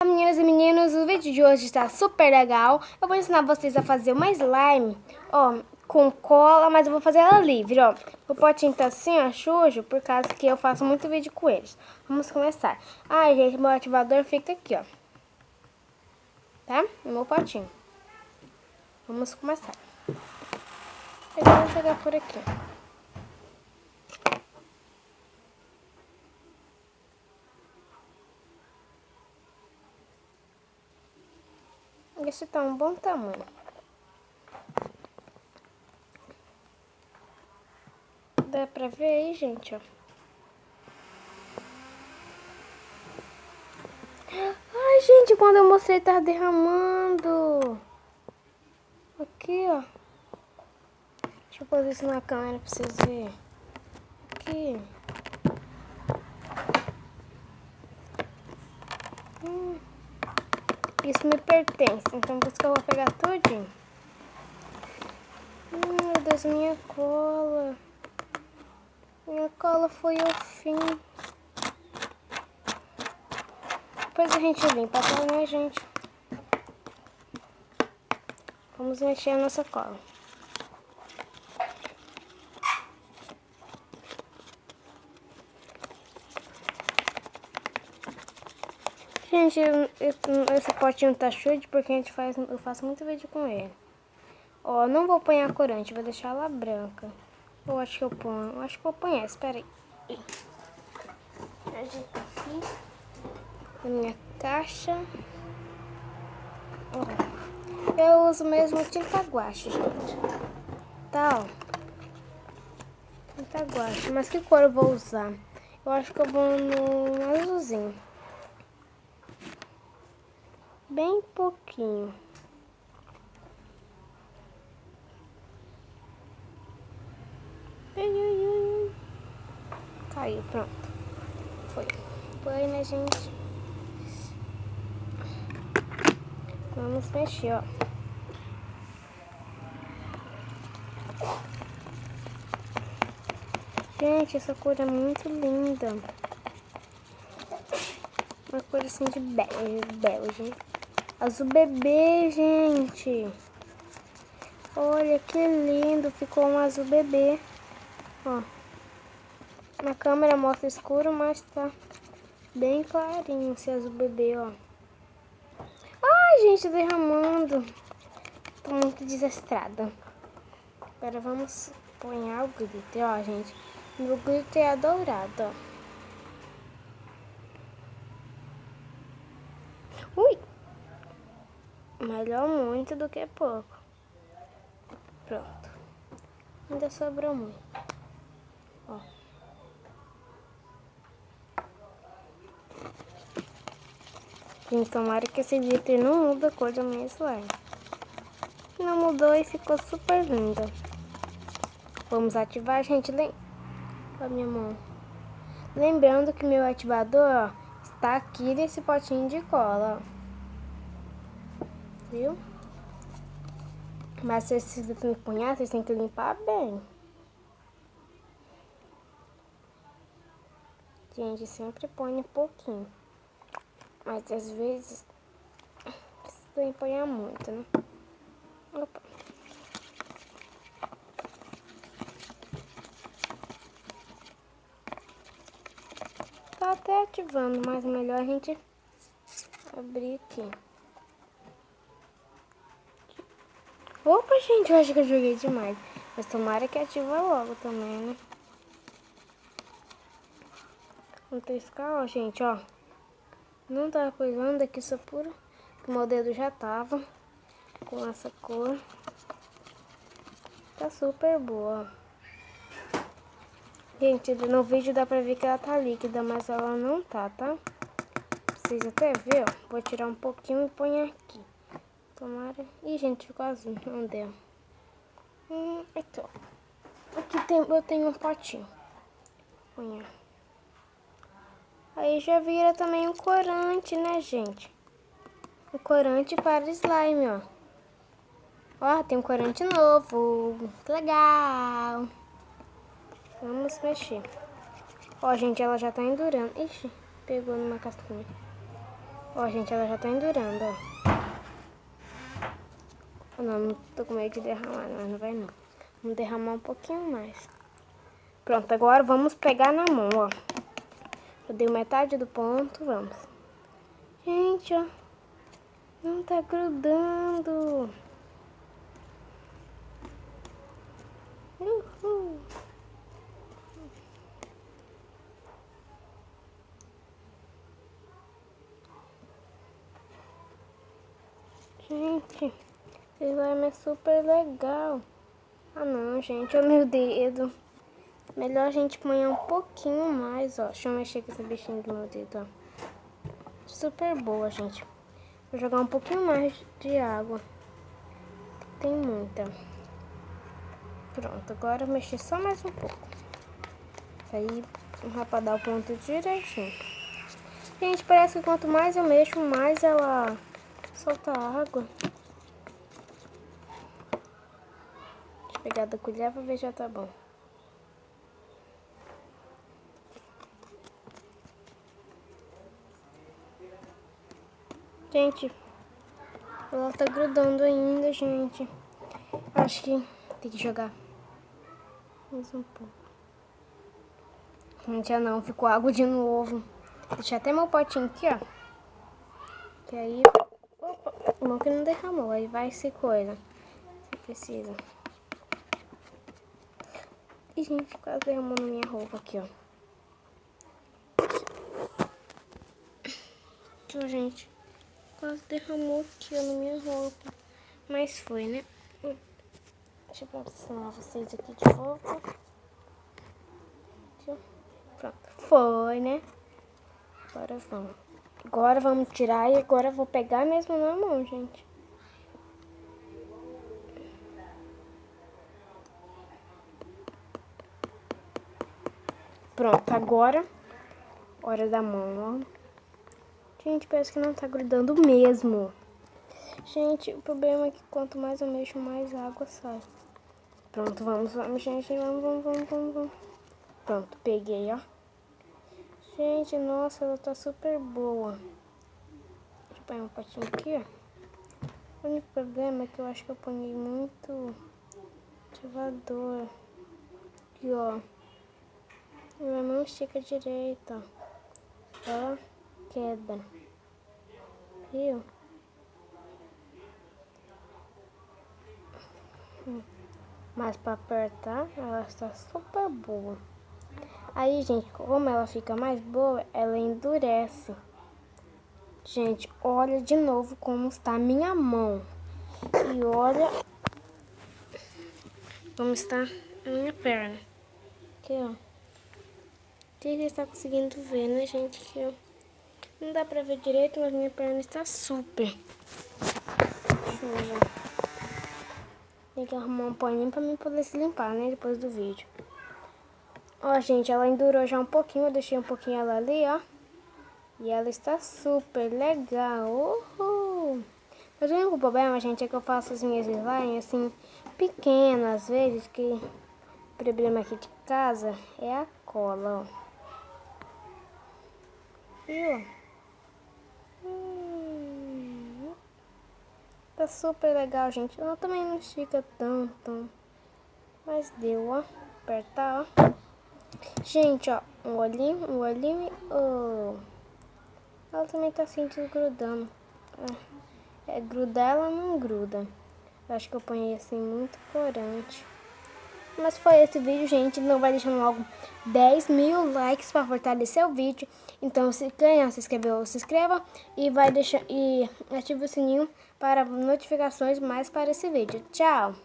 Meninas e meninos, o vídeo de hoje está super legal. Eu vou ensinar vocês a fazer uma slime, ó, com cola, mas eu vou fazer ela livre, ó. O potinho tá assim, ó, sujo, por causa que eu faço muito vídeo com eles. Vamos começar. Ai, gente, meu ativador fica aqui, ó. Tá? No meu potinho. Vamos começar. Eu vou jogar por aqui. Esse tá um bom tamanho. Dá pra ver aí, gente, ó. Ai, gente, quando eu mostrei tá derramando. Aqui, ó. Deixa eu pôr isso na câmera pra vocês verem. Aqui. Isso me pertence, então por isso que eu vou pegar tudinho. Meu Deus, minha cola. Minha cola foi o fim. Depois a gente limpa, tá, né, gente? Vamos mexer a nossa cola. Gente, esse potinho tá sujo porque eu faço muito vídeo com ele. Ó, não vou pôr a corante, vou deixar ela branca. Eu acho que eu ponho, eu acho que eu ponho essa, espera aí. Ajeita aqui na minha caixa. Ó, eu uso mesmo tinta guache, gente. Tá, ó. Tinta guache, mas que cor eu vou usar? Eu acho que eu vou no azulzinho. Bem pouquinho. Caiu, pronto. Foi. Foi, né, gente? Vamos mexer, ó. Gente, essa cor é muito linda. Uma cor assim de bege. Azul bebê, gente. Olha que lindo. Ficou um azul bebê. Ó. Na câmera mostra escuro, mas tá bem clarinho esse azul bebê, ó. Ai, gente, derramando. Tô muito desastrada. Agora vamos pôr o glitter, ó, gente. Meu glitter é dourado, ó. Ui! Melhor muito do que pouco. Pronto. Ainda sobrou muito. Ó. Gente, tomara que esse glitter não muda a cor da minha slime. Não mudou e ficou super linda. Vamos ativar, gente. A minha mão. Lembrando que meu ativador, ó, está aqui nesse potinho de cola, ó. Viu? Mas se vocês empunhar, vocês têm que limpar bem. Gente, sempre põe um pouquinho. Mas às vezes precisa empunhar muito, né? Opa. Tá até ativando, mas melhor a gente abrir aqui. Opa, gente, eu acho que eu joguei demais. Mas tomara que ativa logo também, né? Vamos testar, ó, gente, ó. Não tava coisando aqui só puro. O meu dedo já tava com essa cor. Tá super boa. Gente, no vídeo dá pra ver que ela tá líquida, mas ela não tá, tá? Vocês até ver, ó. Vou tirar um pouquinho e põe aqui. Tomara. Ih, gente, ficou azul. Não deu. Aqui, ó. Aqui eu tenho um potinho. Põe. Aí já vira também um corante, né, gente? Um corante para slime, ó. Ó, tem um corante novo. Que legal. Vamos mexer. Ó, gente, ela já tá endurando. Ixi, pegou numa casquinha. Ó, gente, ela já tá endurando, ó. Não tô com medo de derramar, mas não vai não. Vamos derramar um pouquinho mais. Pronto, agora vamos pegar na mão, ó. Eu dei metade do ponto, vamos. Gente, ó. Não tá grudando. Uhul. Gente, esse slime é super legal. Ah não, gente, olha meu dedo. Melhor a gente pôr um pouquinho mais, ó. Deixa eu mexer com esse bichinho do meu dedo, ó. Super boa, gente. Vou jogar um pouquinho mais de água. Tem muita. Pronto, agora eu mexi só mais um pouco. Aí, pra dar o ponto direitinho. Gente, parece que quanto mais eu mexo, mais ela solta água. Deixa eu pegar da colher pra ver se já tá bom. Gente, ela tá grudando ainda, gente. Acho que tem que jogar mais um pouco. Gente, já não, ficou água de novo. Deixa até meu potinho aqui, ó. Que aí... Opa, bom que não derramou, aí vai ser coisa. Se precisa. Ih, gente, quase derramou na minha roupa aqui, ó. Aqui, gente. Quase derramou aqui, ó, na minha roupa. Mas foi, né? Deixa eu posicionar vocês aqui de volta. Aqui, ó. Pronto, foi, né? Agora vamos tirar e agora eu vou pegar mesmo na mão, gente. Pronto, agora, hora da mão, ó. Gente, parece que não tá grudando mesmo. Gente, o problema é que quanto mais eu mexo, mais água sai. Pronto, vamos, gente, vamos. Pronto, peguei, ó. Gente, nossa, ela tá super boa. Deixa eu pegar um potinho aqui, ó. O único problema é que eu acho que eu ponhei muito ativador. Aqui, ó. Minha mão estica direita, ó. Ela quebra. Viu? Mas pra apertar, ela está super boa. Aí, gente, como ela fica mais boa, ela endurece. Gente, olha de novo como está a minha mão. E olha como está a minha perna. Aqui, ó. Você está conseguindo ver, né, gente? Aqui, ó. Não dá pra ver direito, mas minha perna está super. Deixa eu ver. Tem que arrumar um paninho pra mim poder se limpar, né, depois do vídeo. Ó, gente, ela endurou já um pouquinho. Eu deixei um pouquinho ela ali, ó. E ela está super legal. Uhul. Mas o único problema, gente, é que eu faço as minhas slimes assim, pequenas, às vezes, que o problema aqui de casa é a cola, ó. Viu? Tá super legal, gente. Ela também não estica tanto. Mas deu, ó. Apertar, ó. Gente, ó. Um olhinho. Oh. Ela também tá assim desgrudando. Grudar ela não gruda. Eu acho que eu ponhei assim muito corante. Mas foi esse vídeo, gente. Não vai deixando logo 10.000 likes para fortalecer o vídeo. Então, se quem não se inscreveu, se inscreva. E vai deixar e ative o sininho para notificações mais para esse vídeo. Tchau!